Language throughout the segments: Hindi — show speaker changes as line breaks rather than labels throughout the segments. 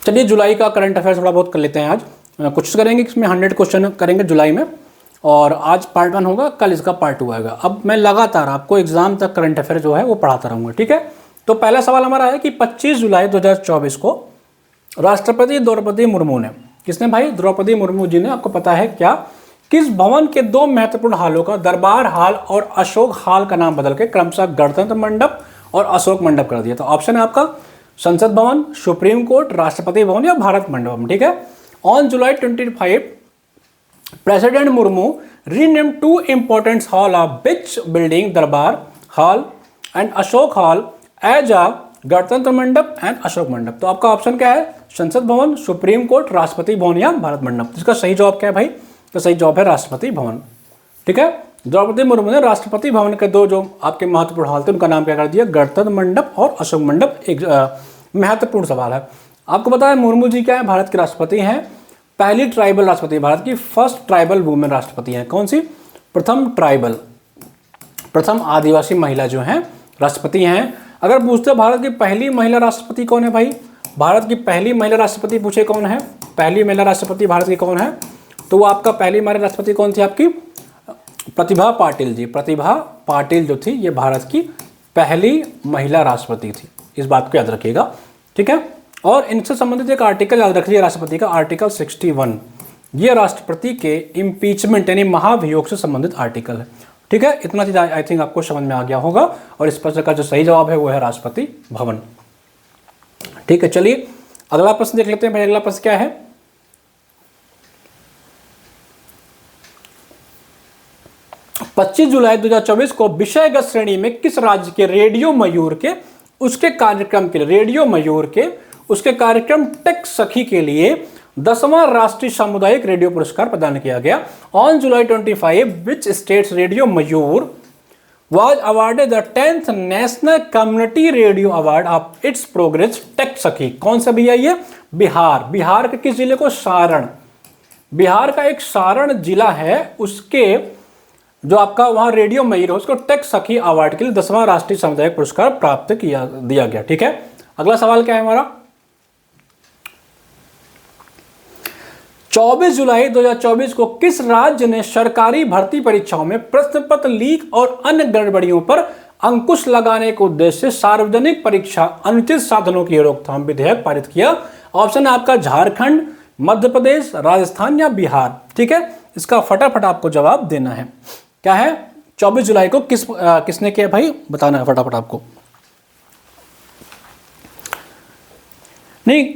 चलिए जुलाई का करंट अफेयर्स थोड़ा बहुत कर लेते हैं आज। कोशिश करेंगे कि इसमें 100 क्वेश्चन करेंगे जुलाई में, और आज पार्ट 1 होगा, कल इसका पार्ट 2 आएगा। अब मैं लगातार आपको एग्जाम तक करंट अफेयर जो है वो पढ़ाता रहूँगा, ठीक है। तो पहला सवाल हमारा है कि 25 जुलाई 2024 को राष्ट्रपति द्रौपदी मुर्मू ने, किसने भाई? द्रौपदी मुर्मू जी ने, आपको पता है क्या, किस भवन के 2 महत्वपूर्ण हालों का, दरबार हाल और अशोक हाल का नाम बदल के क्रमशः गणतंत्र मंडप और अशोक मंडप कर दिया? तो ऑप्शन है आपका संसद भवन, सुप्रीम कोर्ट, राष्ट्रपति भवन या भारत मंडपम, ठीक है। On July 25 president Murmu rename 2 important hall of which building, Darbar hall and Ashok hall as a Ganatantra Mandap and Ashok मंडप? तो आपका ऑप्शन क्या है? संसद भवन, सुप्रीम कोर्ट, राष्ट्रपति भवन या भारत मंडप? इसका सही जवाब क्या है भाई? तो सही जवाब है राष्ट्रपति भवन, ठीक है। द्रौपदी मुर्मू ने राष्ट्रपति भवन के 2 जो आपके महत्वपूर्ण हॉल थे उनका नाम क्या कर दिया? गणतंत्र मंडप और अशोक मंडप। एक महत्वपूर्ण सवाल है। आपको पता है मुर्मू जी क्या है? भारत के राष्ट्रपति हैं, पहली ट्राइबल राष्ट्रपति, भारत की फर्स्ट ट्राइबल वुमेन राष्ट्रपति हैं। कौन सी? प्रथम आदिवासी महिला जो हैं राष्ट्रपति हैं। अगर पूछते भारत की पहली महिला राष्ट्रपति कौन है भाई? भारत की पहली महिला राष्ट्रपति पूछे कौन है? पहली महिला राष्ट्रपति भारत की कौन है? तो वो आपका पहली महिला राष्ट्रपति कौन थी आपकी? प्रतिभा पाटिल जी। प्रतिभा पाटिल जो थी ये भारत की पहली महिला राष्ट्रपति थी, इस बात को याद रखिएगा, ठीक है। और इनसे संबंधित एक आर्टिकल याद रखिए राष्ट्रपति का, आर्टिकल 61। ये राष्ट्रपति के इम्पीचमेंट यानी महाभियोग से संबंधित आर्टिकल है, ठीक है। इतना चीज आई थिंक आपको समझ में आ गया होगा। और इस प्रश्न का जो सही जवाब है वो है राष्ट्रपति भवन, ठीक है। चलिए अगला प्रश्न देख लेते हैं भाई। अगला प्रश्न क्या है? पच्चीस जुलाई 2024 को विषयगत श्रेणी में किस राज्य के रेडियो मयूर के उसके कार्यक्रम के लिए, रेडियो मयूर के उसके कार्यक्रम टेक सखी के लिए 10वां राष्ट्रीय सामुदायिक रेडियो पुरस्कार प्रदान किया गया? On July 25 which states radio Mayur was awarded the 10th national community radio award of its progress tech Sakhi? कौन सा भैया ये? बिहार। बिहार के किस जिले को? सारण। बिहार का एक सारण जिला है, उसके जो आपका वहां रेडियो मयूर है उसको टेक सखी अवार्ड के लिए 10वां राष्ट्रीय सामुदायिक पुरस्कार प्राप्त दिया गया, ठीक है। अगला सवाल क्या है हमारा? 24 जुलाई 2024 को किस राज्य ने सरकारी भर्ती परीक्षाओं में प्रश्न पत्र लीक और अन्य गड़बड़ियों पर अंकुश लगाने के उद्देश्य से सार्वजनिक परीक्षा अनुचित साधनों की रोकथाम विधेयक पारित किया? ऑप्शन है आपका झारखंड, मध्य प्रदेश, राजस्थान या बिहार, ठीक है। इसका फटाफट आपको जवाब देना है। क्या है? 24 जुलाई को किसने किया भाई? बताना है फटाफट आपको। नहीं,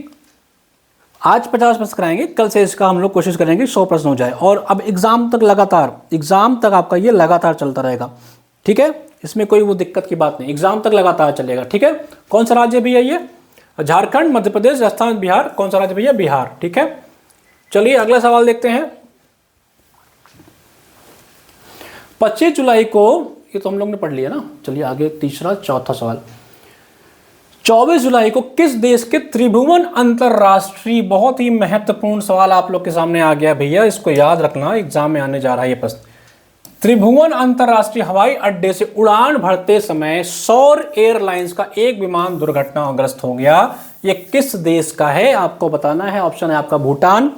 आज 50 प्रश्न कराएंगे, कल से इसका हम लोग कोशिश करेंगे 100 प्रश्न हो जाए। और अब एग्जाम तक लगातार, एग्जाम तक आपका ये लगातार चलता रहेगा, ठीक है। इसमें कोई वो दिक्कत की बात नहीं, एग्जाम तक लगातार चलेगा, ठीक है। कौन सा राज्य भैया ये? झारखंड, मध्य प्रदेश, राजस्थान, बिहार। कौन सा राज्य भैया? बिहार, ठीक है। चलिए अगला सवाल देखते हैं। 25 जुलाई को, ये तो हम लोग ने पढ़ लिया ना, चलिए आगे तीसरा चौथा सवाल। 24 जुलाई को किस देश के त्रिभुवन अंतरराष्ट्रीय, बहुत ही महत्वपूर्ण सवाल आप लोग के सामने आ गया भैया, इसको याद रखना, एग्जाम में आने जा रहा है ये प्रश्न। त्रिभुवन अंतरराष्ट्रीय हवाई अड्डे से उड़ान भरते समय सौर एयरलाइंस का एक विमान दुर्घटनाग्रस्त हो गया। ये किस देश का है आपको बताना है। ऑप्शन है आपका भूटान,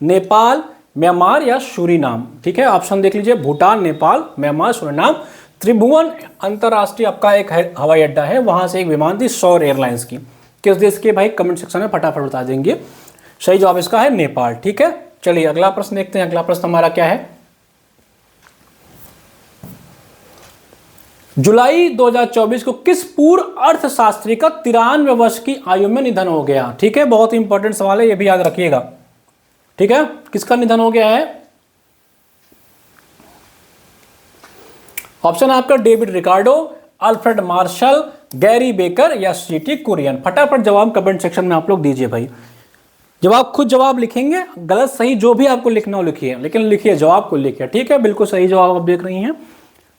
नेपाल, म्यांमार या सूरीनाम, ठीक है। ऑप्शन देख लीजिए, भूटान, नेपाल, म्यांमार, सूरीनाम। त्रिभुवन अंतरराष्ट्रीय आपका एक हवाई अड्डा है, वहां से एक विमान थी सौर एयरलाइंस की। किस देश के भाई? कमेंट सेक्शन में फटाफट बता देंगे। सही जवाब इसका है नेपाल, ठीक है। चलिए अगला प्रश्न देखते हैं। अगला प्रश्न हमारा क्या है? जुलाई 2024 को किस पूर्व अर्थशास्त्री का 93 वर्ष की आयु में निधन हो गया? ठीक है, बहुत इंपॉर्टेंट सवाल है, ये भी याद रखिएगा, ठीक है। किसका निधन हो गया है? ऑप्शन आपका David Ricardo, Alfred Marshall, Gary baker या सीटी कुरियन। फटाफट जवाब कमेंट सेक्शन में आप लोग दीजिए भाई। जवाब खुद जवाब लिखेंगे, गलत सही जो भी आपको लिखना हो लिखिए, लेकिन लिखिए, जवाब को लिखिए, ठीक है। बिल्कुल सही जवाब आप देख रही हैं,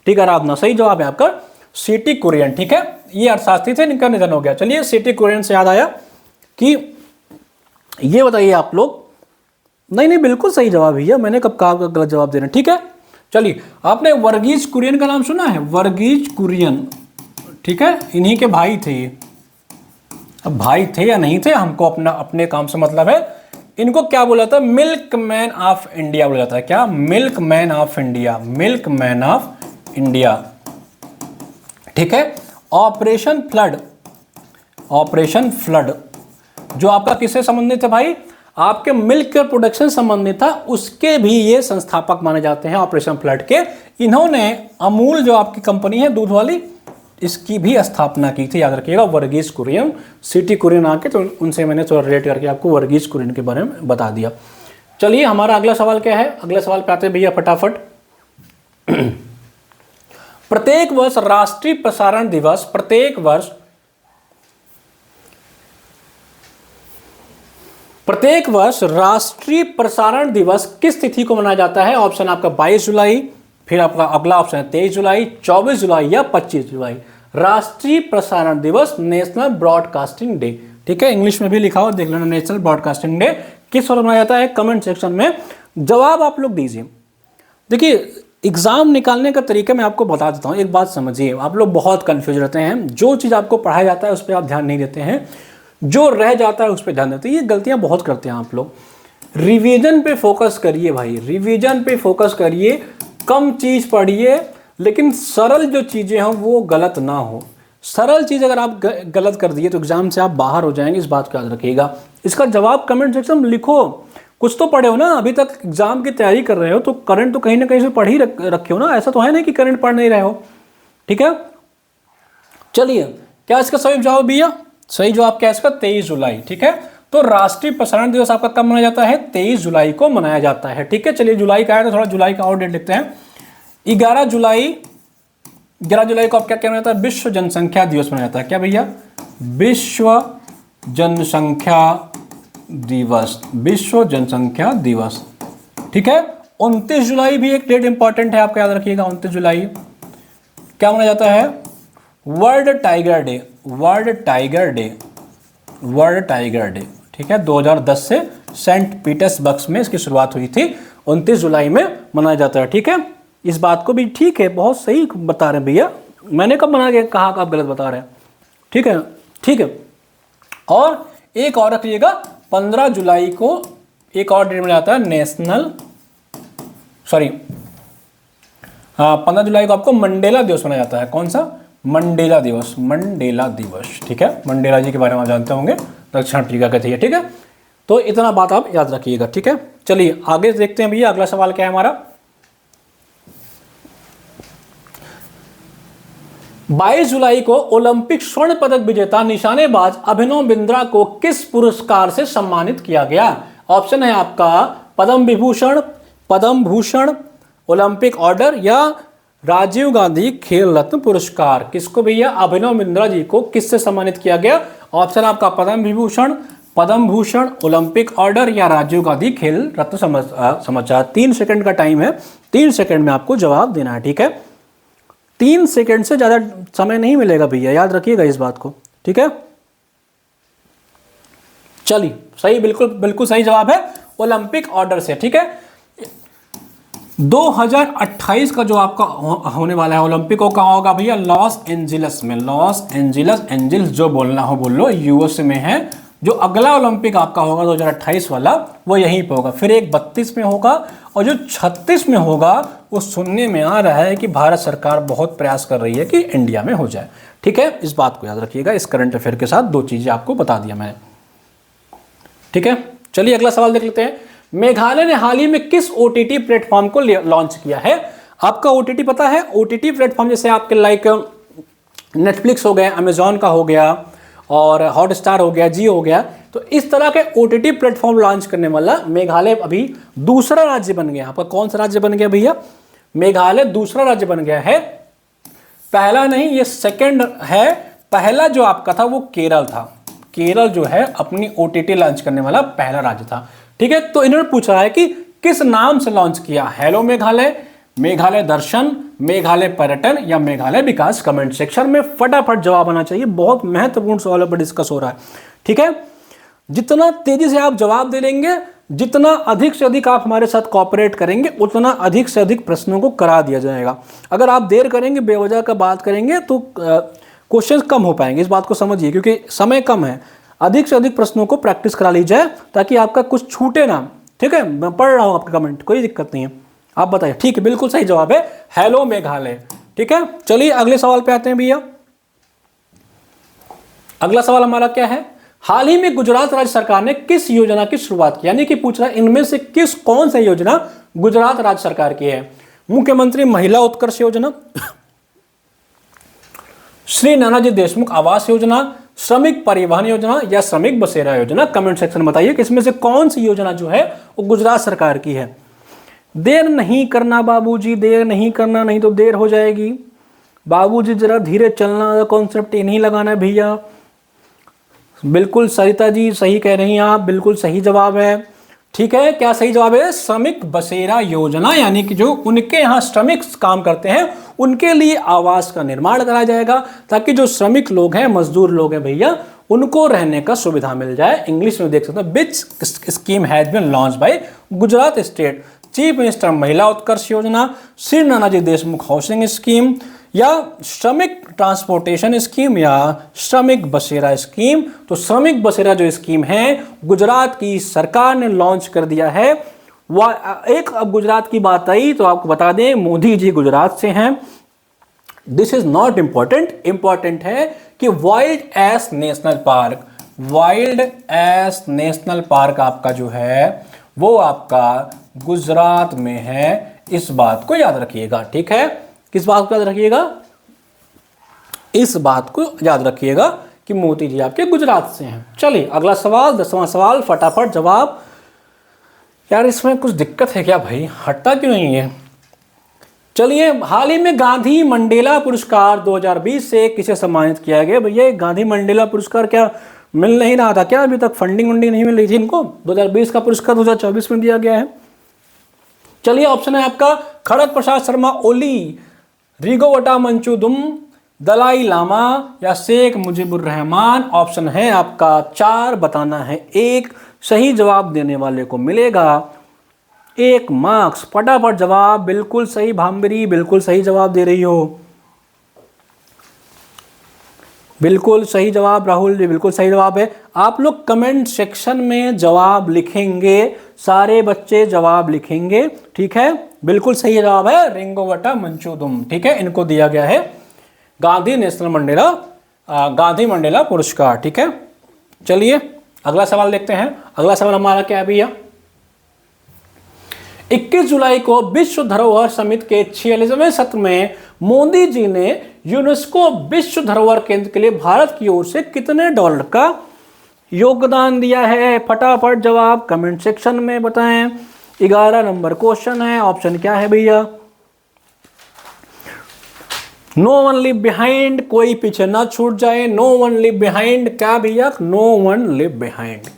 ठीक है। आराधना, सही जवाब है आपका सीटी कुरियन, ठीक है। ये अर्थशास्त्री थे, इनका निधन हो गया। चलिए सीटी कुरियन से याद आया कि ये बताइए आप लोग, नहीं बिल्कुल सही जवाब भैया, मैंने कब कहा गलत जवाब दे रहे हैं, ठीक है। चलिए, आपने वर्गीज कुरियन का नाम सुना है? वर्गीज कुरियन, ठीक है, इन्हीं के भाई थे ये। अब भाई थे या नहीं थे, हमको अपना अपने काम से मतलब है। इनको क्या बोला था? मिल्क मैन ऑफ इंडिया बोला जाता है। क्या? Milk man of India, milk man of India. ठीक है। ऑपरेशन फ्लड, ऑपरेशन फ्लड जो आपका किससे संबंधित है भाई? आपके मिल्क प्रोडक्शन संबंधित था, उसके भी ये संस्थापक माने जाते हैं ऑपरेशन फ्लड के। इन्होंने अमूल जो आपकी कंपनी है दूध वाली, इसकी भी स्थापना की थी, याद रखिएगा। वर्गीस कुरियन, सिटी कुरियन आके, तो उनसे मैंने थोड़ा रिलेट करके आपको वर्गीस कुरियन के बारे में बता दिया। चलिए हमारा अगला सवाल क्या है? अगला सवाल पे आते हैं भैया फटाफट। प्रत्येक वर्ष राष्ट्रीय प्रसारण दिवस, प्रत्येक वर्ष राष्ट्रीय प्रसारण दिवस किस तिथि को मनाया जाता है? ऑप्शन आपका 22 जुलाई, फिर आपका अगला ऑप्शन है 23 जुलाई, 24 जुलाई या 25 जुलाई। राष्ट्रीय प्रसारण दिवस, नेशनल ब्रॉडकास्टिंग डे। ठीक है, इंग्लिश में भी लिखा हो, देख लेना। नेशनल ब्रॉडकास्टिंग डे किस वर्ष मनाया जाता है? कमेंट सेक्शन में जवाब आप लोग दीजिए। देखिए, एग्जाम निकालने का तरीका मैं आपको बता देता हूँ, एक बात समझिए। आप लोग बहुत कंफ्यूज रहते हैं, जो चीज़ आपको पढ़ाया जाता है उस पर आप ध्यान नहीं देते हैं, जो रह जाता है उस पर ध्यान देते हैं। ये गलतियाँ बहुत करते हैं आप लोग। रिवीजन पे फोकस करिए भाई, रिवीजन पे फोकस करिए, कम चीज़ पढ़िए, लेकिन सरल जो चीज़ें हों वो गलत ना हो। सरल चीज़ अगर आप गलत कर दिए तो एग्जाम से आप बाहर हो जाएंगे, इस बात को याद रखिएगा। इसका जवाब कमेंट सेक्शन में लिखो। कुछ तो पढ़े हो ना, अभी तक एग्जाम की तैयारी कर रहे हो तो करंट तो कहीं ना कहीं से पढ़ ही रखे हो ना। ऐसा तो है नहीं कि करंट पढ़ नहीं रहे हो। ठीक है, चलिए, क्या इसका सही जवाब भैया? सही जवाब क्या है इसका? 23 जुलाई। ठीक है, तो राष्ट्रीय प्रसारण दिवस आपका कब मनाया जाता है? 23 जुलाई को मनाया जाता है। ठीक है, चलिए जुलाई का है तो थोड़ा जुलाई का और डेट लिखते हैं। 11 जुलाई को आप क्या कहना जाता है? विश्व जनसंख्या दिवस मनाया जाता है। क्या भैया? विश्व जनसंख्या दिवस, विश्व जनसंख्या दिवस। ठीक है, 29 जुलाई भी एक डेट इंपॉर्टेंट है, आपको याद रखिएगा। 29 जुलाई क्या मनाया जाता है? World tiger day, world tiger day, world tiger day. ठीक है, 2010 से सेंट पीटर्सबर्ग में इसकी शुरुआत हुई थी, 29 जुलाई में मनाया जाता है। ठीक है, इस बात को भी ठीक है, बहुत सही बता रहे हैं भैया। मैंने कब बना के कहा कि आप गलत बता रहे हैं? ठीक है, ठीक है। और एक और रखिएगा, 15 जुलाई को एक और डेट मनाया जाता है, नेशनल, सॉरी, हाँ, 15 जुलाई को आपको मंडेला दिवस मनाया जाता है। कौन सा? मंडेला दिवस, मंडेला दिवस। ठीक है, मंडेला जी के बारे में आप जानते होंगे, दक्षिण अफ्रीका के थे। ठीक है, तो इतना बात आप याद रखिएगा। ठीक है, चलिए आगे देखते हैं भैया। अगला सवाल क्या है हमारा? 22 जुलाई को ओलंपिक स्वर्ण पदक विजेता निशानेबाज अभिनव बिंद्रा को किस पुरस्कार से सम्मानित किया गया? ऑप्शन है आपका पद्म विभूषण, पद्म भूषण, ओलंपिक ऑर्डर या राजीव गांधी खेल रत्न पुरस्कार। किसको भैया? अभिनव बिंद्रा जी को किससे सम्मानित किया गया? ऑप्शन आपका पद्म विभूषण, पद्म भूषण, ओलंपिक ऑर्डर या राजीव गांधी खेल रत्न समाचार। 3 सेकंड का टाइम है, 3 सेकंड में आपको जवाब देना है। ठीक है, 3 सेकंड से ज्यादा समय नहीं मिलेगा भैया, याद रखिएगा इस बात को। ठीक है, चलिए, सही, बिल्कुल बिल्कुल सही जवाब है ओलंपिक ऑर्डर से। ठीक है, 2028 का जो आपका होने वाला है ओलंपिक, वो कहाँ होगा भैया? लॉस एंजिल्स में। लॉस एंजिल्स जो बोलना हो बोल लो, यूएसए में है। जो अगला ओलंपिक आपका होगा 2028 वाला, वो यहीं पे होगा। फिर एक 32 में होगा, और जो 36 में होगा वो सुनने में आ रहा है कि भारत सरकार बहुत प्रयास कर रही है कि इंडिया में हो जाए। ठीक है, इस बात को याद रखिएगा। इस करंट अफेयर के साथ 2 चीजें आपको बता दिया मैंने। ठीक है, चलिए अगला सवाल देख लेते हैं। मेघालय ने हाल ही में किस ओटीटी प्लेटफॉर्म को लॉन्च किया है? आपका ओटीटी पता है? ओटीटी प्लेटफॉर्म जैसे आपके लाइक नेटफ्लिक्स हो गया, अमेजॉन का हो गया, और हॉटस्टार हो गया, जियो हो गया, तो इस तरह के ओटीटी प्लेटफॉर्म लॉन्च करने वाला मेघालय अभी दूसरा राज्य बन गया। आपका कौन सा राज्य बन गया भैया? मेघालय दूसरा राज्य बन गया है। पहला नहीं, ये सेकंड है। पहला जो आपका था वो केरल था। केरल जो है अपनी ओटीटी लॉन्च करने वाला पहला राज्य था। ठीक है, तो इन्होंने पूछा है कि किस नाम से लॉन्च किया? हेलो मेघालय, मेघालय दर्शन, मेघालय पर्यटन या मेघालय विकास? कमेंट सेक्शन में फटाफट जवाब आना चाहिए। बहुत महत्वपूर्ण सवालों पर डिस्कस हो रहा है। ठीक है, जितना तेजी से आप जवाब दे लेंगे, जितना अधिक से अधिक आप हमारे साथ कोऑपरेट करेंगे, उतना अधिक से अधिक प्रश्नों को करा दिया जाएगा। अगर आप देर करेंगे, बेवजह का बात करेंगे, तो क्वेश्चंस कम हो पाएंगे, इस बात को समझिए, क्योंकि समय कम है। अधिक से अधिक प्रश्नों को प्रैक्टिस करा ली जाए ताकि आपका कुछ छूटे ना। ठीक है, मैं पढ़ रहा हूँ आपका कमेंट, कोई दिक्कत नहीं है, आप बताइए। ठीक है, बिल्कुल सही जवाब है, हेलो मेघालय। ठीक है, चलिए अगले सवाल पे आते हैं भैया। अगला सवाल हमारा क्या है, हाल ही में गुजरात राज्य सरकार ने किस योजना की शुरुआत की, यानी कि पूछ रहा है इनमें से कौन सी योजना गुजरात राज्य सरकार की है। मुख्यमंत्री महिला उत्कर्ष योजना, श्री नानाजी देशमुख आवास योजना, श्रमिक परिवहन योजना या श्रमिक बसेरा योजना। कमेंट सेक्शन में बताइए कि इसमें से कौन सी योजना जो है वो गुजरात सरकार की है। देर नहीं करना बाबूजी, देर नहीं करना, नहीं तो देर हो जाएगी। बाबूजी जरा धीरे चलना, कॉन्सेप्ट ये नहीं लगाना है भैया। बिल्कुल सरिता जी सही कह रही हैं आप, बिल्कुल सही जवाब है। ठीक है, क्या सही जवाब है, श्रमिक बसेरा योजना, यानी कि जो उनके यहाँ श्रमिक काम करते हैं उनके लिए आवास का निर्माण कराया जाएगा, ताकि जो श्रमिक लोग हैं, मजदूर लोग हैं भैया, उनको रहने का सुविधा मिल जाए। इंग्लिश में देख सकते हैं, which scheme has been launched by Gujarat state chief minister Mahila Utkarsh Yojana, Shri Nanaji Deshmukh housing scheme, या श्रमिक ट्रांसपोर्टेशन स्कीम, या श्रमिक बसेरा स्कीम। तो श्रमिक बसेरा जो स्कीम है गुजरात की सरकार ने लॉन्च कर दिया है। एक अब गुजरात की बात आई तो आपको बता दें, मोदी जी गुजरात से हैं। This is not important, important है कि wild ass national park, wild ass national park आपका जो है वो आपका गुजरात में है। इस बात को याद रखिएगा। ठीक है, किस बात को याद रखिएगा, इस बात को याद रखिएगा कि मोदी जी आपके गुजरात से हैं। चलिए अगला सवाल, 10वां सवाल, फटाफट जवाब। यार इसमें कुछ दिक्कत है क्या भाई, हटता क्यों नहीं है। चलिए, हाल ही में गांधी मंडेला पुरस्कार 2020 से किसे सम्मानित किया गया। भैया गांधी मंडेला पुरस्कार क्या मिल नहीं रहा था क्या, अभी तक फंडिंग नहीं मिल रही थी इनको। 2020 का पुरस्कार 2024 में दिया गया है। चलिए ऑप्शन है आपका खड़ग प्रसाद शर्मा ओली, रिगोवटा मंचुदुम, दलाई लामा या शेख मुजीबुर रहमान। ऑप्शन है आपका 4, बताना है 1। सही जवाब देने वाले को मिलेगा 1 मार्क्स। फटाफट जवाब, बिल्कुल सही भांबरी, बिल्कुल सही जवाब दे रही हो, बिल्कुल सही जवाब राहुल जी, बिल्कुल सही जवाब है। आप लोग कमेंट सेक्शन में जवाब लिखेंगे, सारे बच्चे जवाब लिखेंगे। ठीक है, बिल्कुल सही जवाब है रिंगोवटा मंचुदुम। ठीक है, इनको दिया गया है गांधी मंडेला पुरस्कार। ठीक है, चलिए अगला सवाल देखते हैं। अगला सवाल हमारा क्या है भैया, 21 जुलाई को विश्व धरोहर समिति के 46वें सत्र में मोदी जी ने यूनेस्को विश्व धरोहर केंद्र के लिए भारत की ओर से कितने डॉलर का योगदान दिया है। फटाफट जवाब कमेंट सेक्शन में बताएं। 11 नंबर क्वेश्चन है। ऑप्शन क्या है भैया, नो वन लिव बिहाइंड, कोई पीछे ना छूट जाए। नो वन लिव बिहाइंड क्या भैया, no one live behind,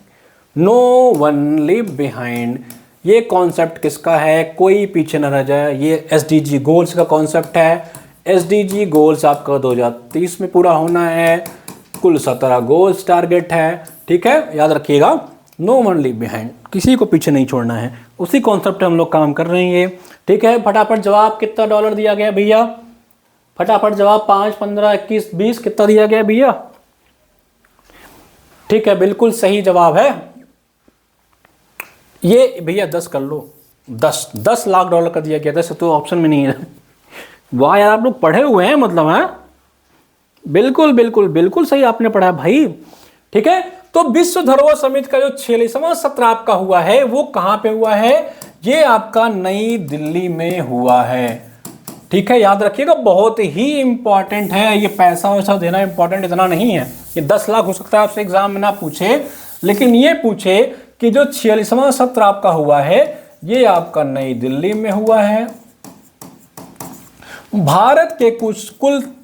no one live behind. ये कॉन्सेप्ट किसका है, कोई पीछे ना रह जाए। ये SDG गोल्स का कॉन्सेप्ट है। SDG गोल्स आपका 2030 में पूरा होना है। कुल 17 गोल्स टारगेट है। ठीक है, याद रखिएगा, नो वन लिव बिहाइंड, किसी को पीछे नहीं छोड़ना है। उसी कॉन्सेप्ट पे हम लोग काम कर रहे हैं। ठीक है, फटाफट जवाब, कितना डॉलर दिया गया भैया, फटाफट जवाब, 5, 15, 21, 20 कितना दिया गया भैया। ठीक है, बिल्कुल सही जवाब है ये भैया 10 कर लो, 10 लाख डॉलर का दिया गया। 10 तो ऑप्शन में नहीं है। वाह यार, आप लोग पढ़े हुए हैं मतलब है। बिल्कुल बिल्कुल बिल्कुल सही आपने पढ़ा भाई। ठीक है, तो विश्व धरोहर समिति का जो 46वां सत्र आपका हुआ है वो कहां पे हुआ है, ये आपका नई दिल्ली में हुआ है। ठीक है, याद रखिएगा, बहुत ही इंपॉर्टेंट है। ये पैसा वैसा देना इंपॉर्टेंट इतना नहीं है। ये 10 लाख हो सकता है आपसे एग्जाम में ना पूछे, लेकिन ये पूछे कि जो 46वां सत्र आपका हुआ है ये आपका नई दिल्ली में हुआ है। भारत के कुल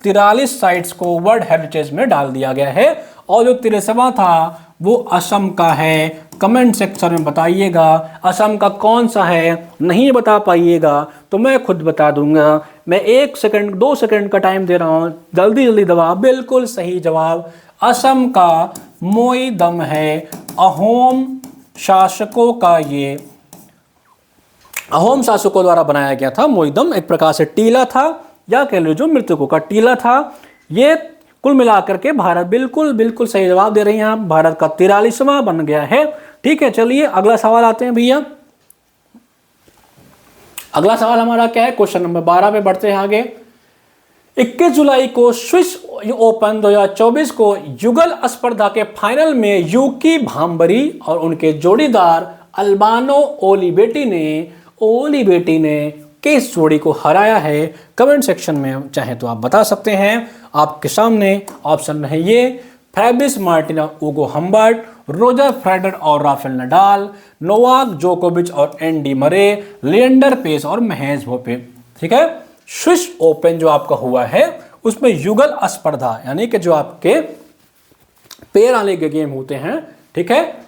43 साइट्स को वर्ल्ड हेरिटेज में डाल दिया गया है, और जो 63वां था वो असम का है। कमेंट सेक्शन में बताइएगा असम का कौन सा है। नहीं बता पाइएगा तो मैं खुद बता दूंगा। मैं 1 सेकंड 2 सेकंड का टाइम दे रहा हूं, जल्दी जल्दी जवाब। बिल्कुल सही जवाब असम का मोईदम है। अहोम शासकों का, ये अहोम शासकों द्वारा बनाया गया था मोईदम। एक प्रकार से टीला था, या कह लो जो मृतकों का टीला था। ये कुल मिलाकर के भारत, बिल्कुल बिल्कुल सही जवाब दे रही हैं आप, भारत का 43वां बन गया है। ठीक है, चलिए अगला सवाल आते हैं भैया। अगला सवाल हमारा क्या है, क्वेश्चन नंबर 12 पे बढ़ते हैं आगे। 21 जुलाई को स्विस ओपन 2024 को युगल स्पर्धा के फाइनल में यूकी भांबरी और उनके जोड़ीदार अल्बानो ओलिवेटी ने किस जोड़ी को हराया है? कमेंट सेक्शन में चाहे तो आप बता सकते हैं। आपके सामने ऑप्शन है ये, फैब्रिस मार्टिन और ऊगो हम्बर्ट, रोजर फेडरर और राफेल नडाल, नोवाक जोकोविच और एंडी मरे, लिएंडर पेस और महेश भोपे। ठीक है, स्विस ओपन जो आपका हुआ है उसमें युगल स्पर्धा यानी कि जो आपके पेयर वाले गेम होते हैं, ठीक है,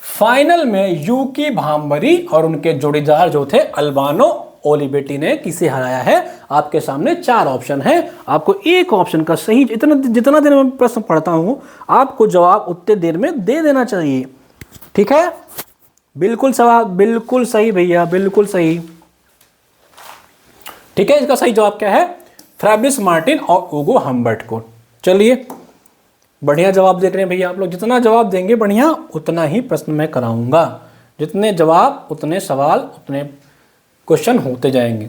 फाइनल में यूकी भांबरी और उनके जोड़ीदार जो थे अल्बानो ओलिवेटी ने किसे हराया है? आपके सामने 4 ऑप्शन है, आपको एक ऑप्शन का सही, जितना देर में प्रश्न पढ़ता हूं आपको जवाब उतने देर में दे देना चाहिए। ठीक है, बिल्कुल सवाल बिल्कुल सही भैया, बिल्कुल सही। ठीक है, इसका सही जवाब क्या है? फैब्रिस मार्टिन और ऊगो हम्बर्ट को। चलिए, बढ़िया जवाब देख रहे हैं भैया आप लोग, जितना जवाब देंगे बढ़िया उतना ही प्रश्न मैं कराऊंगा, जितने जवाब उतने सवाल उतने क्वेश्चन होते जाएंगे।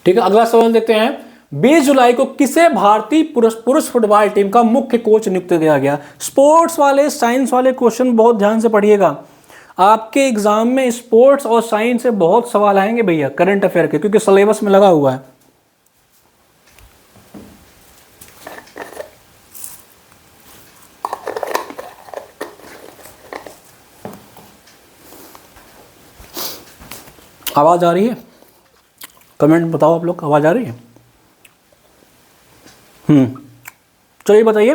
ठीक है, अगला सवाल देखते हैं। 20 जुलाई को किसे भारतीय पुरुष फुटबॉल टीम का मुख्य कोच नियुक्त किया गया? स्पोर्ट्स वाले, साइंस वाले क्वेश्चन बहुत ध्यान से पढ़िएगा, आपके एग्जाम में स्पोर्ट्स और साइंस से बहुत सवाल आएंगे भैया, करंट अफेयर के, क्योंकि सिलेबस में लगा हुआ है। आवाज आ रही है? कमेंट बताओ आप लोग, आवाज आ रही है? चलिए बताइए,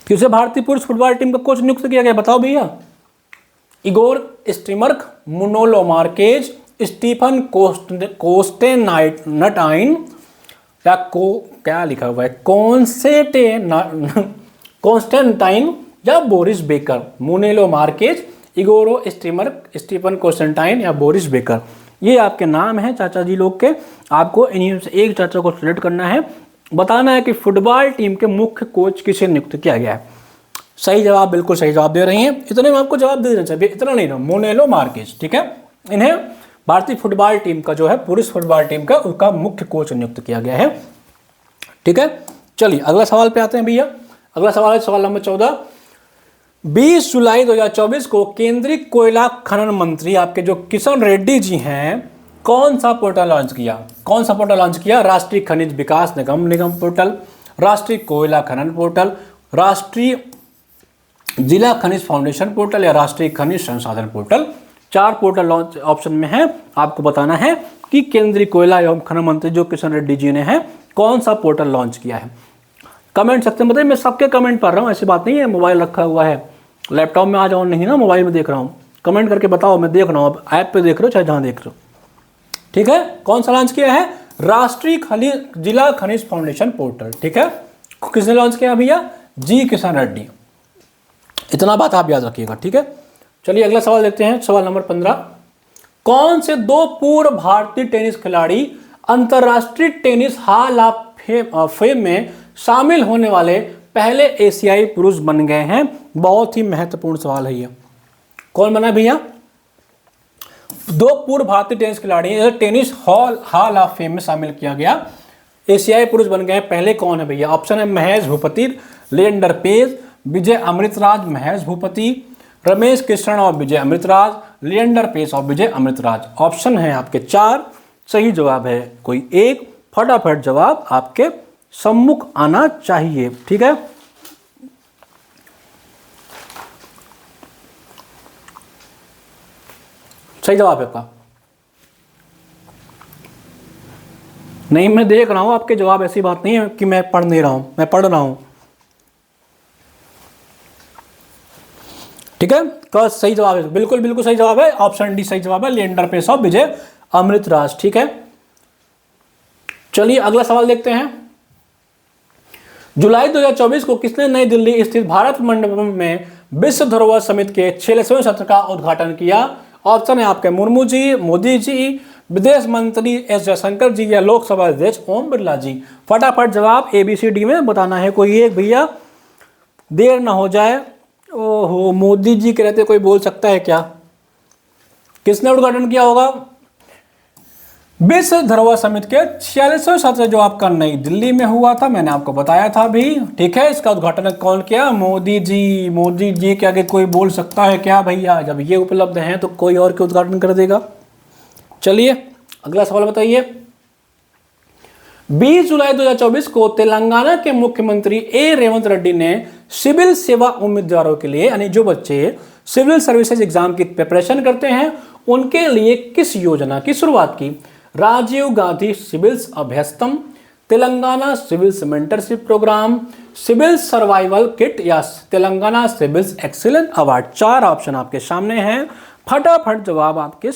किसे भारतीय पुरुष फुटबॉल टीम का कोच नियुक्त किया गया? बताओ भैया। इगोर स्टीमर्क, मुनोलो मार्केज, स्टीफन कोस्टेनाटाइन या क्या लिखा हुआ है, कॉन्स्टेंटाइन या बोरिस बेकर? मुनेलो मार्केज, इगोरो स्टीमर्क, स्टीफन कोस्टेंटाइन या बोरिस बेकर, ये आपके नाम हैं चाचा जी लोग के। आपको इन्हीं से एक चाचा को सिलेक्ट करना है, बताना है कि फुटबॉल टीम के मुख्य कोच किसे नियुक्त किया गया है। सही जवाब, बिल्कुल सही जवाब दे रही हैं, इतने में आपको जवाब दे देना चाहिए, इतना नहीं ना। मोनेलो मार्केज, ठीक है, इन्हें भारतीय फुटबॉल टीम का जो है, पुरुष फुटबॉल टीम का उसका मुख्य कोच नियुक्त किया गया है। ठीक है, चलिए अगला सवाल पे आते हैं भैया। अगला सवाल है सवाल नंबर 14। 20 जुलाई 2024 को केंद्रीय कोयला खनन मंत्री आपके जो किशन रेड्डी जी हैं, कौन सा पोर्टल लॉन्च किया? कौन सा पोर्टल लॉन्च किया? राष्ट्रीय खनिज विकास निगम पोर्टल, राष्ट्रीय कोयला खनन पोर्टल, राष्ट्रीय जिला खनिज फाउंडेशन पोर्टल या राष्ट्रीय खनिज संसाधन पोर्टल। 4 पोर्टल लॉन्च ऑप्शन में है, आपको बताना है कि केंद्रीय कोयला एवं खनन मंत्री जो किशन रेड्डी जी ने है कौन सा पोर्टल लॉन्च किया है। कमेंट सेक्शन में बताइए, मैं सबके कमेंट पढ़ रहा हूँ, ऐसी बात नहीं है मोबाइल रखा हुआ है, लैपटॉप में आ जाओ नहीं ना, मोबाइल में देख रहा हूँ। कमेंट करके बताओ, मैं देख रहा हूँ, अब ऐप पे देख रहे हो चाहे जहाँ देख रहे हो। ठीक है, कौन सा लॉन्च किया है? राष्ट्रीय जिला खनिज फाउंडेशन पोर्टल। ठीक है, किसने लॉन्च किया भैया? जी किशन रेड्डी। इतना बात आप याद रखिएगा। ठीक है, चलिए अगला सवाल देखते हैं, सवाल नंबर 15। कौन से 2 पूर्व भारतीय टेनिस खिलाड़ी अंतरराष्ट्रीय टेनिस हॉल ऑफ फेम में शामिल होने वाले पहले एशियाई पुरुष बन गए हैं? बहुत ही महत्वपूर्ण सवाल है ये। कौन बना भैया? 2 पूर्व भारतीय टेनिस खिलाड़ी टेनिस हॉल ऑफ फेम में शामिल किया गया, एशियाई पुरुष बन गए, पहले कौन है भैया? ऑप्शन है महेश भूपति, लिएंडर पेस, विजय अमृतराज, महेश भूपति, रमेश कृष्णन और विजय अमृतराज, लिएंडर पेस और विजय अमृतराज। ऑप्शन है आपके 4, सही जवाब है कोई एक। फटाफट जवाब आपके सम्मुख आना चाहिए। ठीक है, सही जवाब है आपका? नहीं, मैं देख रहा हूं आपके जवाब, ऐसी बात नहीं है कि मैं पढ़ नहीं रहा हूं, मैं पढ़ रहा हूं। ठीक है, तो सही जवाब है, बिल्कुल बिल्कुल सही जवाब है, ऑप्शन डी सही जवाब है, लिएंडर पेस और विजय अमृतराज। ठीक है, चलिए अगला सवाल देखते हैं। जुलाई 2024 को किसने नई दिल्ली स्थित भारत मंडपम में विश्व धरोहर समिति के 46वें सत्र का उद्घाटन किया? ऑप्शन है आपके मुर्मू जी, मोदी जी, विदेश मंत्री एस जयशंकर जी या लोकसभा अध्यक्ष ओम बिरला जी? फटाफट जवाब ABCD में बताना है, कोई एक भैया, देर ना हो जाए। ओहो, मोदी जी के रहते कोई बोल सकता है क्या? किसने उद्घाटन किया होगा? विश्व धरोहर समिति के 46वें सत्र जो आपका नई दिल्ली में हुआ था, मैंने आपको बताया था भी, ठीक है। इसका उद्घाटन कौन किया? मोदी जी। मोदी जी के आगे कोई बोल सकता है क्या भैया? जब ये उपलब्ध हैं तो कोई और के उद्घाटन कर देगा। चलिए अगला सवाल बताइए। 20 जुलाई 2024 को तेलंगाना के मुख्यमंत्री रेवंत रेड्डी ने सिविल सेवा उम्मीदवारों के लिए, यानी जो बच्चे सिविल सर्विसेज एग्जाम की प्रिपरेशन करते हैं, उनके लिए किस योजना की शुरुआत की? Rajiv Gandhi civils Abhyastam, Telangana civils mentorship programme, civil survival kit या Telangana civils excellence award. 4 option आपके सामने हैं, फटाफट जवाब आपके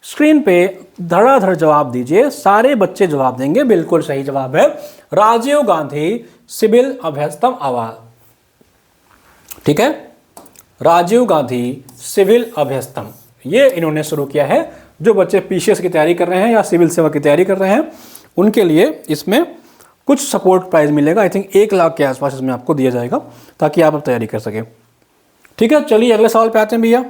स्क्रीन पे धड़ाधड़ जवाब दीजिए। सारे बच्चे जवाब देंगे। बिल्कुल सही जवाब है राजीव गांधी सिविल अभ्यस्तम अवार्ड, ठीक है। राजीव गांधी सिविल अभ्यस्तम ये इन्होंने शुरू किया है। जो बच्चे PCS की तैयारी कर रहे हैं या सिविल सेवा की तैयारी कर रहे हैं, उनके लिए इसमें कुछ सपोर्ट प्राइज मिलेगा। आई थिंक 1 लाख के आसपास इसमें आपको दिया जाएगा, ताकि आप तैयारी कर सकें, ठीक है। चलिए अगले सवाल पे आते हैं भैया।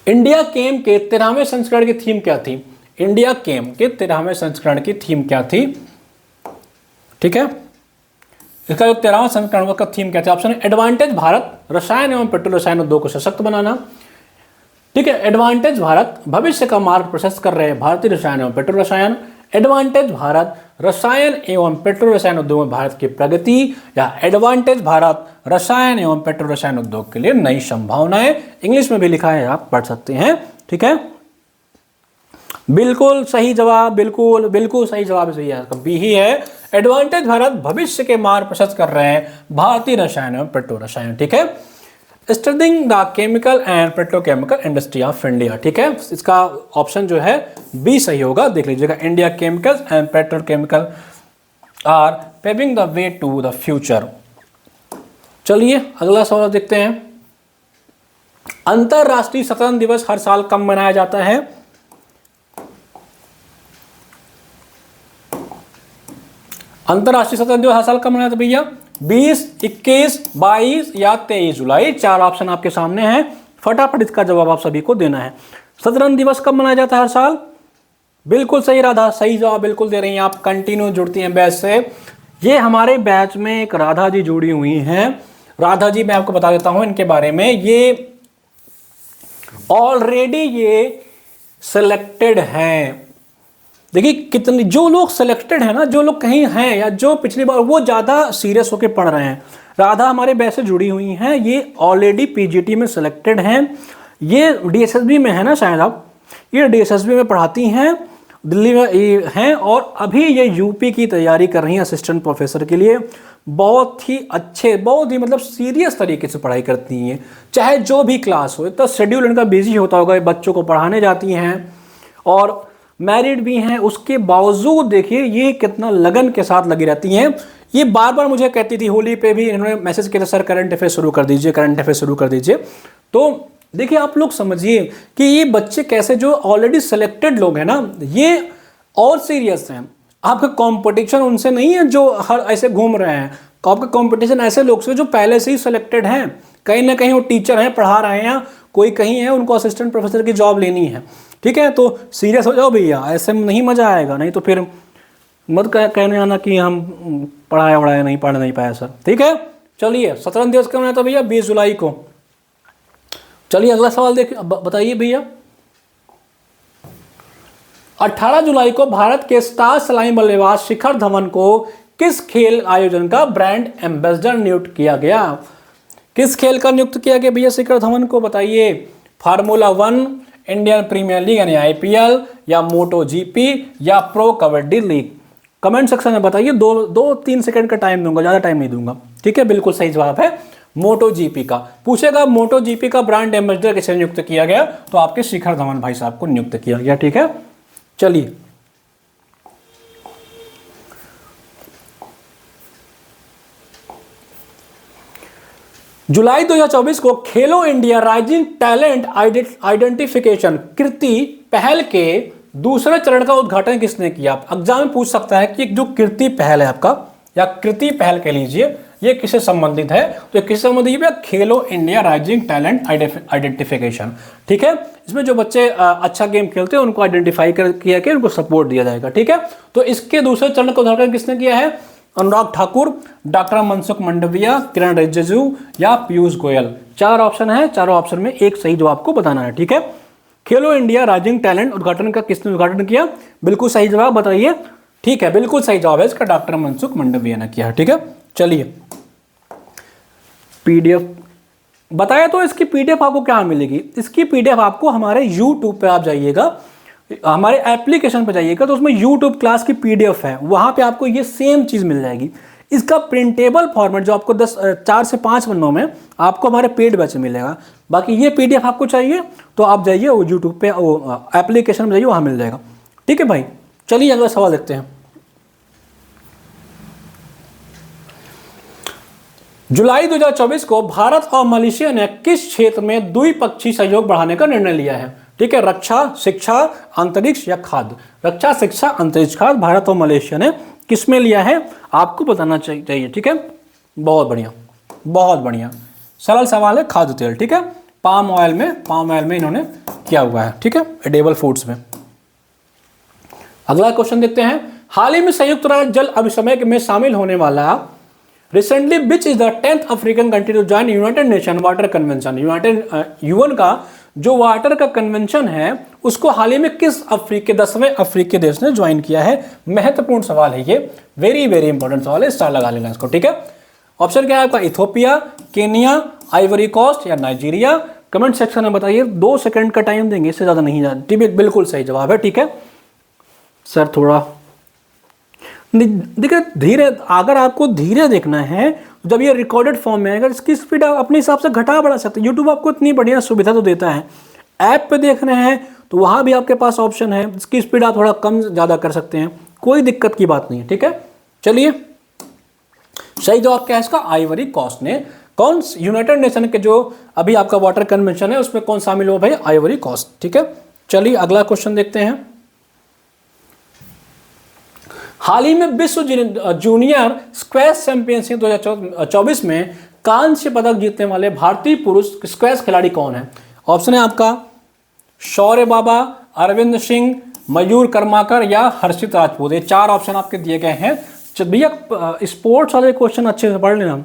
इंडिया केम के 13वें संस्करण की थीम क्या थी? इंडिया केम के 13वें संस्करण की थीम क्या थी? ठीक है, इसका जो 13वां संस्करण का थीम क्या था? ऑप्शन है एडवांटेज भारत, रसायन एवं पेट्रो रसायन उद्योग को सशक्त बनाना, ठीक है। एडवांटेज भारत, भविष्य का मार्ग प्रशस्त कर रहे भारतीय रसायन एवं पेट्रो रसायन। एडवांटेज भारत, रसायन एवं पेट्रो रसायन उद्योग में भारत की प्रगति, या एडवांटेज भारत, रसायन एवं पेट्रो रसायन उद्योग के लिए नई संभावनाएं। इंग्लिश में भी लिखा है, आप पढ़ सकते हैं, ठीक है। बिल्कुल सही जवाब, बिल्कुल बिल्कुल सही जवाब सही है, बी ही है। एडवांटेज भारत भविष्य के मार्ग प्रशस्त कर रहे हैं भारतीय रसायन एवं पेट्रो रसायन, ठीक है। Strengthening the chemical and petrochemical industry of India, ठीक है। इसका ऑप्शन जो है बी सही होगा, देख लीजिएगा। India chemicals and petrochemical are paving the way to the future. चलिए अगला सवाल देखते हैं। अंतरराष्ट्रीय शतरंज दिवस हर साल कब मनाया जाता है? अंतरराष्ट्रीय शतरंज दिवस हर साल कब मनाया जाता है भैया? 20, 21, 22 या 23 जुलाई। 4 ऑप्शन आपके सामने हैं, फटाफट इसका जवाब आप सभी को देना है। शतरंज दिवस कब मनाया जाता है हर साल? बिल्कुल सही राधा, सही जवाब बिल्कुल दे रही हैं आप, कंटिन्यू जुड़ती हैं बैच से। ये हमारे बैच में एक राधा जी जुड़ी हुई हैं। राधा जी मैं आपको बता देता हूं इनके बारे में। ये ऑलरेडी ये सिलेक्टेड हैं। देखिए कितने जो लोग सिलेक्टेड हैं ना, जो लोग कहीं हैं या जो पिछली बार, वो ज़्यादा सीरियस होकर पढ़ रहे हैं। राधा हमारे बैच से जुड़ी हुई हैं, ये ऑलरेडी PGT में सिलेक्टेड हैं। ये DSSB में है ना शायद, आप ये DSSB में पढ़ाती हैं, दिल्ली में हैं, और अभी ये UP की तैयारी कर रही हैं असिस्टेंट प्रोफेसर के लिए। बहुत ही अच्छे, बहुत ही मतलब सीरियस तरीके से पढ़ाई करती हैं, चाहे जो भी क्लास हो। इतना शेड्यूल इनका बिजी होता होगा, बच्चों को पढ़ाने जाती हैं और मैरिड भी हैं, उसके बावजूद देखिए ये कितना लगन के साथ लगी रहती हैं। ये बार बार मुझे कहती थी, होली पे भी इन्होंने मैसेज किया था, सर करंट अफेयर शुरू कर दीजिए, करंट अफेयर शुरू कर दीजिए। तो देखिए आप लोग समझिए कि ये बच्चे कैसे, जो ऑलरेडी सिलेक्टेड लोग हैं ना, ये और सीरियस हैं। आपका कंपटीशन उनसे नहीं है जो हर ऐसे घूम रहे हैं, आपका कंपटीशन ऐसे लोग से जो पहले से ही सिलेक्टेड हैं। कहीं ना कहीं वो टीचर हैं, पढ़ा रहे हैं, कोई कहीं है, उनको असिस्टेंट प्रोफेसर की जॉब लेनी है, ठीक है। तो सीरियस हो जाओ भैया, ऐसे में नहीं मजा आएगा, नहीं तो फिर मत कहने आना कि हम पढ़ाया नहीं, पढ़ नहीं पाया सर, ठीक है। चलिए शतरंज दिवस कब मनाया था भैया? 20 जुलाई को। चलिए अगला सवाल बताइए भैया। 18 जुलाई को भारत के स्टार सलामी बल्लेबाज शिखर धवन को किस खेल आयोजन का ब्रांड एम्बेसडर नियुक्त किया गया? किस खेल का नियुक्त किया गया भैया शिखर धवन को? बताइए। फार्मूला 1, इंडियन प्रीमियर लीग यानी IPL, या मोटो GP, या pro kabaddi league? Comment section में बताइए। 2-3 सेकंड का टाइम दूंगा, ज़्यादा टाइम नहीं दूंगा, ठीक है। बिल्कुल सही जवाब है मोटो GP का। पूछेगा मोटो GP का ब्रांड एम्बेसडर किसे नियुक्त किया गया, तो आपके शिखर धवन भाई साहब को नियुक्त किया गया, ठीक है। चलिए जुलाई 2024 को खेलो इंडिया राइजिंग टैलेंट आइडेंटिफिकेशन कृति पहल के दूसरे चरण का उद्घाटन किसने किया? एग्जाम में पूछ सकता है कि जो कृति पहल है आपका, या कृति पहल कह लीजिए, ये किससे संबंधित है? तो किससे संबंधित है? खेलो इंडिया राइजिंग टैलेंट आइडेंटिफिकेशन। ठीक है, इसमें जो बच्चे अच्छा गेम खेलते हैं उनको आइडेंटिफाई किया के उनको सपोर्ट दिया जाएगा। ठीक है, तो इसके दूसरे चरण का उद्घाटन किसने किया है? अनुराग ठाकुर, डॉक्टर मनसुख मंडाविया, किरण रिजिजू या पीयूष गोयल। 4 ऑप्शन है, चारों ऑप्शन में एक सही जवाब को बताना है। ठीक है, खेलो इंडिया राइजिंग टैलेंट उद्घाटन का किसने उद्घाटन किया? बिल्कुल सही जवाब बताइए। ठीक है, बिल्कुल सही जवाब है इसका, डॉक्टर मनसुख मंडाविया ने किया। ठीक है, चलिए पीडीएफ बताया, तो इसकी पीडीएफ आपको क्या मिलेगी? इसकी पीडीएफ आपको हमारे यूट्यूब पे आप जाइएगा, हमारे एप्लीकेशन पे जाइएगा, तो उसमें यूट्यूब क्लास की पीडीएफ है, वहां पे आपको ये सेम चीज मिल जाएगी। इसका प्रिंटेबल फॉर्मेट जो आपको 4 से 5 पन्नों में आपको हमारे पेड बैच में मिलेगा। बाकी ये पीडीएफ आपको चाहिए तो आप जाइए वो यूट्यूब पे, वो एप्लीकेशन में जाइए, वहां मिल जाएगा। ठीक है भाई, चलिए अगला सवाल देखते हैं। जुलाई 2024 को भारत और मलेशिया ने किस क्षेत्र में द्विपक्षीय सहयोग बढ़ाने का निर्णय लिया है? ठीक है, रक्षा, शिक्षा, अंतरिक्ष या खाद्य। रक्षा, शिक्षा, अंतरिक्ष, खाद्य, भारत और मलेशिया ने किस में लिया है आपको बताना चाहिए। ठीक है, बहुत बढ़िया, बहुत बढ़िया, सरल सवाल है। खाद्य तेल, ठीक है, पाम ऑयल में इन्होंने किया हुआ है। ठीक है, एडेबल फूड्स में। अगला क्वेश्चन देखते हैं। हाल ही में संयुक्त राष्ट्र जल अभिसमय में शामिल होने वाला recently which is the 10th African country to join United Nation water convention. UN का जो वाटर का कन्वेंशन है उसको हाल ही में किस अफ्रीकी 10वें अफ्रीकी देश ने ज्वाइन किया है? महत्वपूर्ण सवाल है ये, वेरी वेरी इंपॉर्टेंट सवाल है, स्टार लगा लेना इसको। ठीक है, ऑप्शन क्या है आपका? इथोपिया, केनिया, आइवरी कोस्ट या नाइजीरिया। कमेंट सेक्शन में बताइए, 2 सेकंड का टाइम देंगे, इससे ज्यादा नहीं जाना। ठीक है, बिल्कुल सही जवाब है। ठीक है सर, थोड़ा देखिए धीरे, अगर आपको धीरे देखना है जब ये रिकॉर्डेड फॉर्म में आएगा, इसकी स्पीड आप अपने हिसाब से घटा बढ़ा सकते हैं। यूट्यूब आपको इतनी बढ़िया सुविधा तो देता है। ऐप पे देख रहे हैं तो वहाँ भी आपके पास ऑप्शन है, इसकी स्पीड आप थोड़ा कम ज़्यादा कर सकते हैं, कोई दिक्कत की बात नहीं है। ठीक है, चलिए सही जवाब क्या है इसका? आइवरी कोस्ट ने। कौन यूनाइटेड नेशन के जो अभी आपका वाटर कन्वेंशन है उसमें कौन शामिल हुआ भाई? Ivory Coast. ठीक है, चलिए अगला क्वेश्चन देखते हैं। हाल ही में विश्व जूनियर स्क्वैश चैंपियनशिप 2024 में कांस्य पदक जीतने वाले भारतीय पुरुष स्क्वैश खिलाड़ी कौन है? ऑप्शन है आपका शौर्य बाबा, अरविंद सिंह, मयूर कर्माकर या हर्षित राजपूत। ये 4 ऑप्शन आपके दिए गए हैं। भैया स्पोर्ट्स वाले क्वेश्चन अच्छे से पढ़ लेना,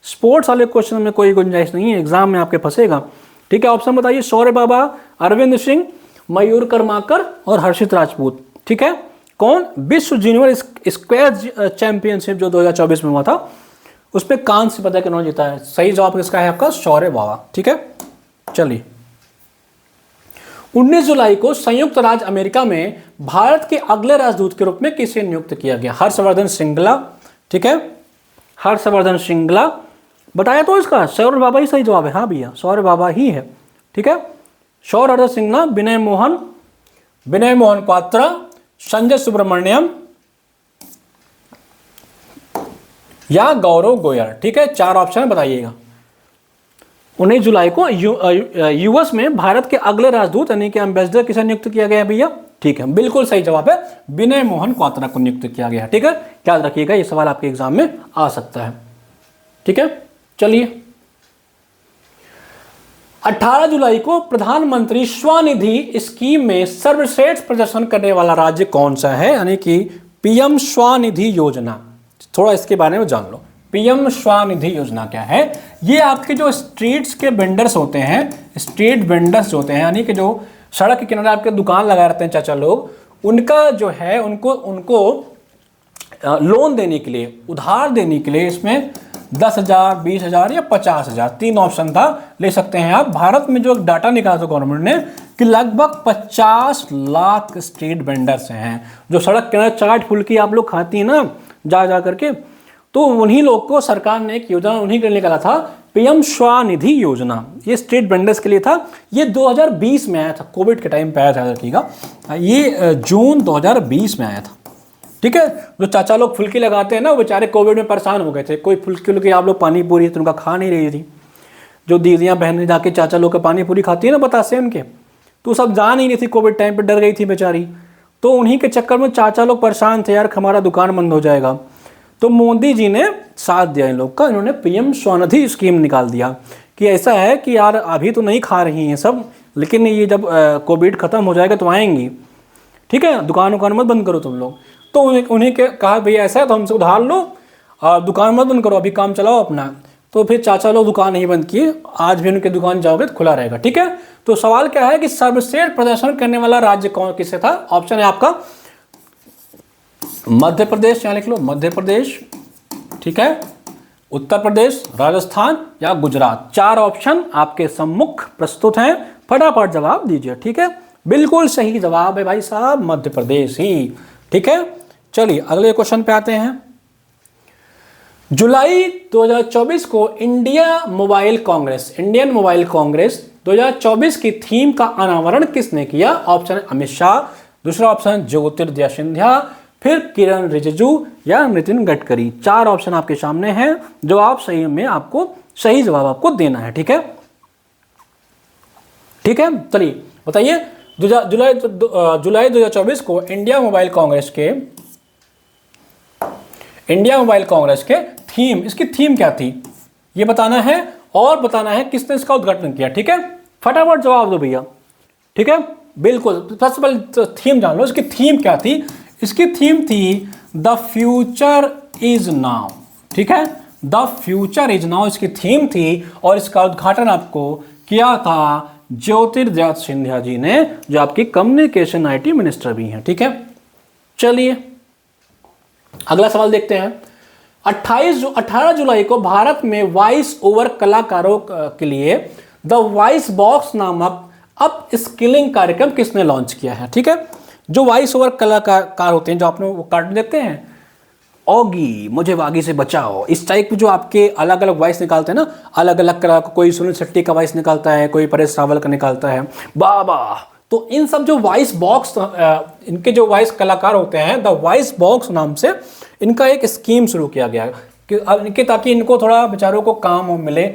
स्पोर्ट्स वाले क्वेश्चन में कोई गुंजाइश नहीं है, एग्जाम में आपके फंसेगा। ठीक है, ऑप्शन बताइए। शौर्य बाबा, अरविंद सिंह, मयूर कर्माकर और हर्षित राजपूत। ठीक है, कौन? विश्व जूनियर स्क्वैश चैंपियनशिप जो 2024 में हुआ था उसमें कांस्य पदक इन्होंने जीता है। सही जवाब किसका है आपका? शौर्य बाबा। ठीक है, चलिए 19 जुलाई को संयुक्त राज्य अमेरिका में भारत के अगले राजदूत के रूप में किसे नियुक्त किया गया? हर्षवर्धन श्रृंगला। ठीक है, हर्षवर्धन श्रृंगला बताया तो इसका शौर्य बाबा ही सही जवाब है। हाँ भैया, शौर्य बाबा ही है। ठीक है, शौर्यवर्धन श्रृंगला, विनय मोहन क्वात्रा, संजय सुब्रमण्यम या गौरव गोयल। ठीक है, 4 ऑप्शन बताइएगा। 19 जुलाई को यूएस में भारत के अगले राजदूत यानी कि एम्बेसडर किसे नियुक्त किया गया भैया? ठीक है, बिल्कुल सही जवाब है, विनय मोहन क्वात्रा को नियुक्त किया गया। ठीक है, याद रखिएगा, ये सवाल आपके एग्जाम में आ सकता है। ठीक है, चलिए 18 जुलाई को प्रधानमंत्री स्वनिधि स्कीम में सर्वश्रेष्ठ प्रदर्शन करने वाला राज्य कौन सा है? यानी कि पीएम स्वनिधि योजना, थोड़ा इसके बारे में जान लो। पीएम स्वनिधि योजना क्या है? ये आपके जो स्ट्रीट्स के वेंडर्स होते हैं, स्ट्रीट वेंडर्स होते हैं, यानी कि जो सड़क के किनारे आपके दुकान लगा रहते हैं चाचा लोग, उनका जो है उनको लोन देने के लिए, उधार देने के लिए इसमें 10,000, 20,000 या 50,000 3 ऑप्शन था, ले सकते हैं आप। भारत में जो डाटा निकाला था गवर्नमेंट ने कि लगभग 50 लाख स्ट्रीट वेंडर्स हैं जो सड़क किनारे चाट फुल्की आप लोग खाती हैं ना जा करके, तो उन्हीं लोग को सरकार ने एक योजना उन्हीं के लिए निकाला था, पीएम स्वनिधि योजना। ये स्ट्रीट वेंडर्स के लिए था। ये 2020 में आया था, कोविड के टाइम पे आया था, याद रखिएगा, ये जून 2020 में आया था। ठीक है, जो चाचा लोग फुल्की लगाते हैं ना, वो बेचारे कोविड में परेशान हो गए थे। कोई फुल्की आप लोग पानी पूरी तो उनका खा नहीं रही थी, जो दीदियाँ बहनें जाके चाचा लोग का पानी पूरी खाती है ना बतासे उनके, तो सब जान ही नहीं थी, कोविड टाइम पे डर गई थी बेचारी। तो उन्हीं के चक्कर में चाचा लोग परेशान थे, यार हमारा दुकान बंद हो जाएगा। तो मोदी जी ने साथ दिया इन लोग का, इन्होंने पीएम स्वनिधि स्कीम निकाल दिया कि ऐसा है कि यार अभी तो नहीं खा रही हैं सब, लेकिन ये जब कोविड ख़त्म हो जाएगा तो आएंगी, ठीक है, दुकान मत बंद करो तुम लोग। तो उन्हीं के कहा भैया ऐसा है तो हमसे उधार लो और दुकान मत बंद करो, अभी काम चलाओ अपना। तो फिर चाचा लोग दुकान नहीं बंद किए, आज भी उनकी दुकान जाओगे तो खुला रहेगा, ठीक है। तो सवाल क्या है कि सर्वश्रेष्ठ प्रदर्शन करने वाला राज्य कौन किससे था? ऑप्शन है आपका मध्य प्रदेश, यहाँ लिख लो मध्य प्रदेश, ठीक है, उत्तर प्रदेश, राजस्थान या गुजरात। 4 ऑप्शन आपके सम्मुख प्रस्तुत हैं, फटाफट जवाब दीजिए, ठीक है। बिल्कुल सही जवाब है भाई साहब, मध्य प्रदेश ही, ठीक है। चलिए अगले क्वेश्चन पे आते हैं। जुलाई 2024 को इंडियन मोबाइल कांग्रेस 2024 की थीम का अनावरण किसने किया? ऑप्शन है अमित शाह, दूसरा ऑप्शन ज्योतिरादित्य सिंधिया, फिर किरण रिजिजू या नितिन गडकरी। 4 ऑप्शन आपके सामने हैं, जवाब सही में आपको सही जवाब आपको देना है, ठीक है, ठीक है। चलिए बताइए, जुलाई 2024 को इंडिया मोबाइल कांग्रेस के थीम, इसकी थीम क्या थी ये बताना है और बताना है किसने इसका उद्घाटन किया, ठीक है। फटाफट जवाब दो भैया, ठीक है। बिल्कुल, सबसे पहले थीम जान लो, इसकी थीम क्या थी? इसकी थीम थी द फ्यूचर इज नाउ, ठीक है, द फ्यूचर इज नाउ इसकी थीम थी और इसका उद्घाटन आपको किया था ज्योतिरादित्य सिंधिया जी ने, जो आपकी कम्युनिकेशन IT मिनिस्टर भी हैं, ठीक है। चलिए अगला सवाल देखते हैं। 18 जुलाई को भारत में वॉइस ओवर कलाकारों के लिए द वॉइस बॉक्स नामक अप स्किलिंग कार्यक्रम किसने लॉन्च किया है, ठीक है। जो वॉइस ओवर कलाकार होते हैं, जो आपने वो कार्टून देखते हैं, ओगी मुझे वागी से बचाओ, इस टाइप जो आपके अलग अलग वॉइस निकालते हैं ना, अलग अलग कला, कोई सुनील शेट्टी का वॉइस निकालता है, कोई परेश रावल का निकालता है, बाबा। तो इन सब जो वॉइस बॉक्स, इनके जो वॉइस कलाकार होते हैं, द वॉइस बॉक्स नाम से इनका एक स्कीम शुरू किया गया कि ताकि इनको थोड़ा बेचारों को काम मिले,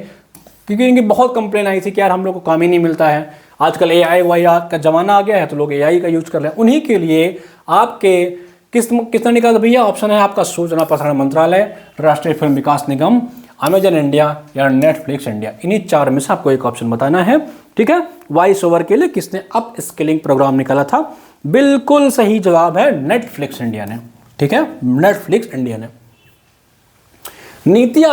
क्योंकि इनकी बहुत कंप्लेन आई थी कि यार हम लोग को काम ही नहीं मिलता है। आजकल AI का जमाना आ गया है तो लोग AI का यूज कर रहे हैं। उन्हीं के लिए आपके किसने निकाला भैया? ऑप्शन है आपका सूचना प्रसारण मंत्रालय, राष्ट्रीय फिल्म विकास निगम, अमेजन इंडिया या नेटफ्लिक्स इंडिया। इन्हीं 4 में से आपको एक ऑप्शन बताना है, ठीक है। वॉइस ओवर के लिए किसने अप स्किलिंग प्रोग्राम निकाला था? बिल्कुल सही जवाब है नेटफ्लिक्स इंडिया ने, ठीक है, नेटफ्लिक्स इंडिया ने। नीति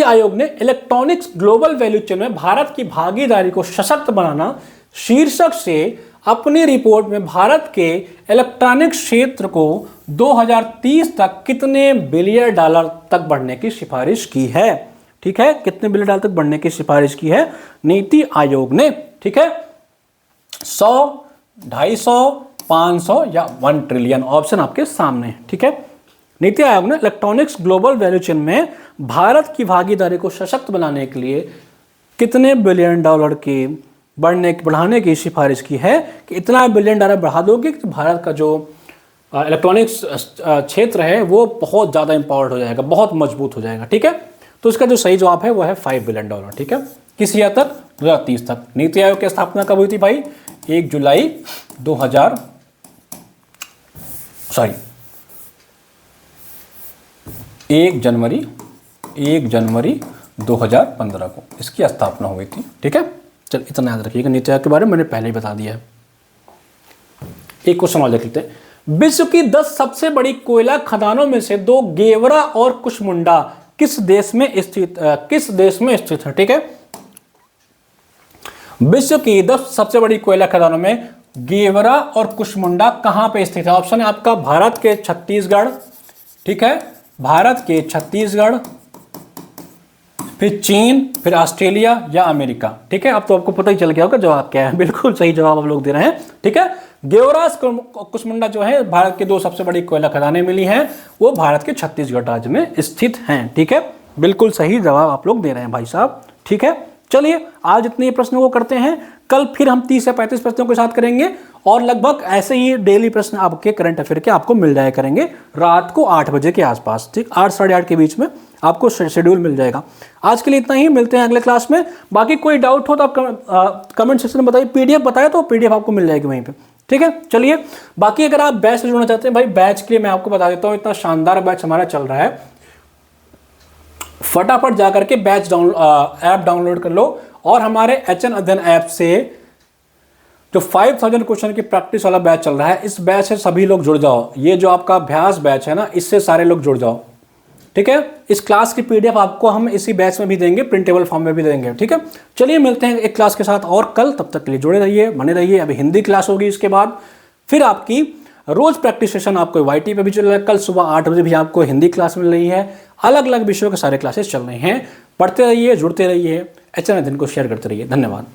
आयोग ने इलेक्ट्रॉनिक्स ग्लोबल वैल्यू चेन में भारत की भागीदारी को सशक्त बनाना शीर्षक से अपनी रिपोर्ट में भारत के इलेक्ट्रॉनिक्स क्षेत्र को 2030 तक कितने बिलियन डॉलर तक बढ़ने की सिफारिश की है, ठीक है। कितने बिलियन डॉलर तक बढ़ने की सिफारिश की है नीति आयोग ने, ठीक है। 100, 250, 500 या 1 ट्रिलियन, ऑप्शन आपके सामने है, ठीक है। नीति आयोग ने इलेक्ट्रॉनिक्स ग्लोबल वैल्यू चेन में भारत की भागीदारी को सशक्त बनाने के लिए कितने बिलियन डॉलर की बढ़ाने की सिफारिश की है कि इतना बिलियन डॉलर बढ़ा दोगे कि भारत का जो इलेक्ट्रॉनिक्स क्षेत्र है वो बहुत ज़्यादा एम्पावर्ड हो जाएगा, बहुत मजबूत हो जाएगा, ठीक है। तो इसका जो सही जवाब है वो है 5 बिलियन डॉलर, ठीक है। किस ईयर तक? 2030 तक। नीति आयोग की स्थापना कब हुई थी भाई? 1 जनवरी 2015 को इसकी स्थापना हुई थी, ठीक है। चल इतना याद रखिएगा, नीति आयोग के बारे में मैंने पहले ही बता दिया है। एक क्वेश्चन और देख लेते हैं। विश्व की 10 सबसे बड़ी कोयला खदानों में से 2 गेवरा और कुशमुंडा किस देश में स्थित है, ठीक है। विश्व की 10 सबसे बड़ी कोयला खदानों में गेवरा और कुशमुंडा कहां पे स्थित है? ऑप्शन है आपका भारत के छत्तीसगढ़, ठीक है, भारत के छत्तीसगढ़, फिर चीन, फिर ऑस्ट्रेलिया या अमेरिका, ठीक है। अब तो आपको पता ही चल गया होगा जवाब क्या है। बिल्कुल सही जवाब आप लोग दे रहे हैं, ठीक है। गेवरा कुशमुंडा जो है भारत के 2 सबसे बड़ी कोयला खदानें मिली हैं, वो भारत के छत्तीसगढ़ राज्य में स्थित हैं, ठीक है। बिल्कुल सही जवाब आप लोग दे रहे हैं भाई साहब, ठीक है। चलिए आज इतने प्रश्नों को करते हैं, कल फिर हम 30 या 35 प्रश्नों के साथ करेंगे और लगभग ऐसे ही डेली प्रश्न आपके करंट अफेयर के आपको मिल जाया करेंगे रात को 8 बजे के आसपास, ठीक, 8 साढ़े 8 के बीच में आपको शेड्यूल मिल जाएगा। आज के लिए इतना ही, मिलते हैं अगले क्लास में। बाकी कोई डाउट हो तो आप कमेंट सेक्शन में बताइए, पीडीएफ बताया तो पीडीएफ आपको मिल जाएगी वहीं पे, ठीक है। चलिए, बाकी अगर आप बैच से जुड़ना चाहते हैं भाई, बैच के लिए मैं आपको बता देता हूँ, इतना शानदार बैच हमारा चल रहा है। फटाफट जाकर के बैच ऐप डाउनलोड कर लो और हमारे एचएन अध्ययन ऐप से जो 5000 क्वेश्चन की प्रैक्टिस वाला बैच चल रहा है, इस बैच से सभी लोग जुड़ जाओ। ये जो आपका अभ्यास बैच है ना, इससे सारे लोग जुड़ जाओ, ठीक है। इस क्लास की पीडीएफ आपको हम इसी बैच में भी देंगे, प्रिंटेबल फॉर्म में भी देंगे, ठीक है। चलिए, मिलते हैं एक क्लास के साथ और कल, तब तक के लिए जुड़े रहिए, बने रहिए। अभी हिंदी क्लास होगी, इसके बाद फिर आपकी रोज प्रैक्टिस सेशन आपको वाईटी पे भी चल रहा है। कल सुबह 8 बजे भी आपको हिंदी क्लास मिल रही है। अलग अलग विषयों के सारे क्लासेस चल रहे हैं। पढ़ते रहिए, जुड़ते रहिए, एचएन अध्ययन को शेयर करते रहिए। धन्यवाद।